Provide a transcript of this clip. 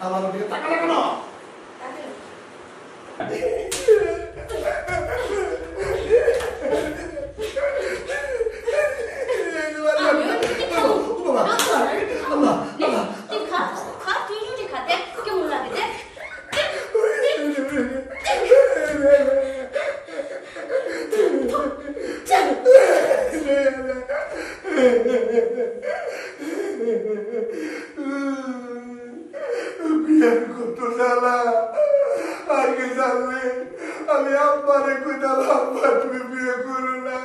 আমার দিকে তাকালে কেন? বিয়ের কত জ্বালা আগে জানলে আমি আব্বারে কইতাম, আব্বা তুমি বিয়ে করো না।